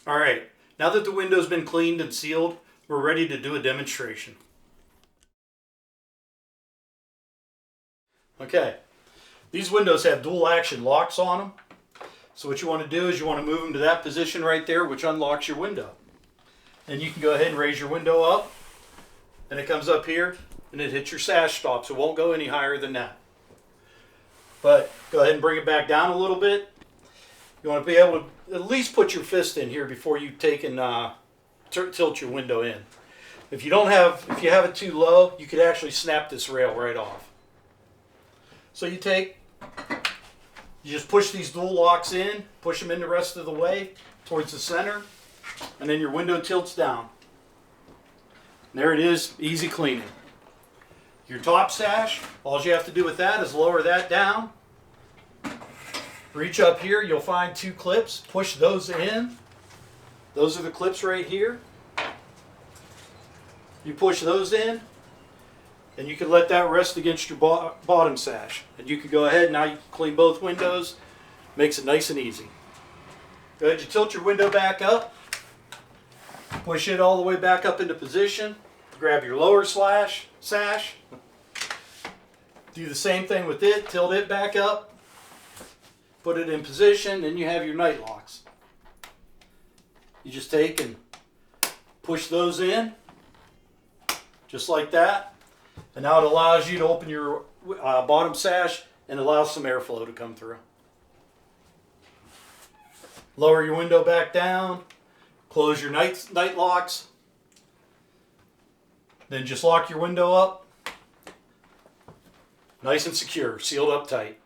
All right, now that the window's been cleaned and sealed, we're ready to do a demonstration. Okay, these windows have dual action locks on them. So what you want to do is you want to move them to that position right there, which unlocks your window. And you can go ahead and raise your window up, and it comes up here, and it hits your sash stop, so it won't go any higher than that. But go ahead and bring it back down a little bit. You want to be able to at least put your fist in here before you take and tilt your window in. If you have it too low, you could actually snap this rail right off. So you just push these dual locks in, push them in the rest of the way towards the center, and then your window tilts down. And there it is, easy cleaning. Your top sash, all you have to do with that is lower that down. Reach up here, you'll find two clips, push those in. Those are the clips right here. You push those in, and you can let that rest against your bottom sash. And you can go ahead, now you can clean both windows. Makes it nice and easy. Go ahead, you tilt your window back up. Push it all the way back up into position. Grab your lower sash. Do the same thing with it, tilt it back up. Put it in position, and you have your night locks. You just take and push those in, just like that. And now it allows you to open your bottom sash and allows some airflow to come through. Lower your window back down, close your night locks, then just lock your window up. Nice and secure, sealed up tight.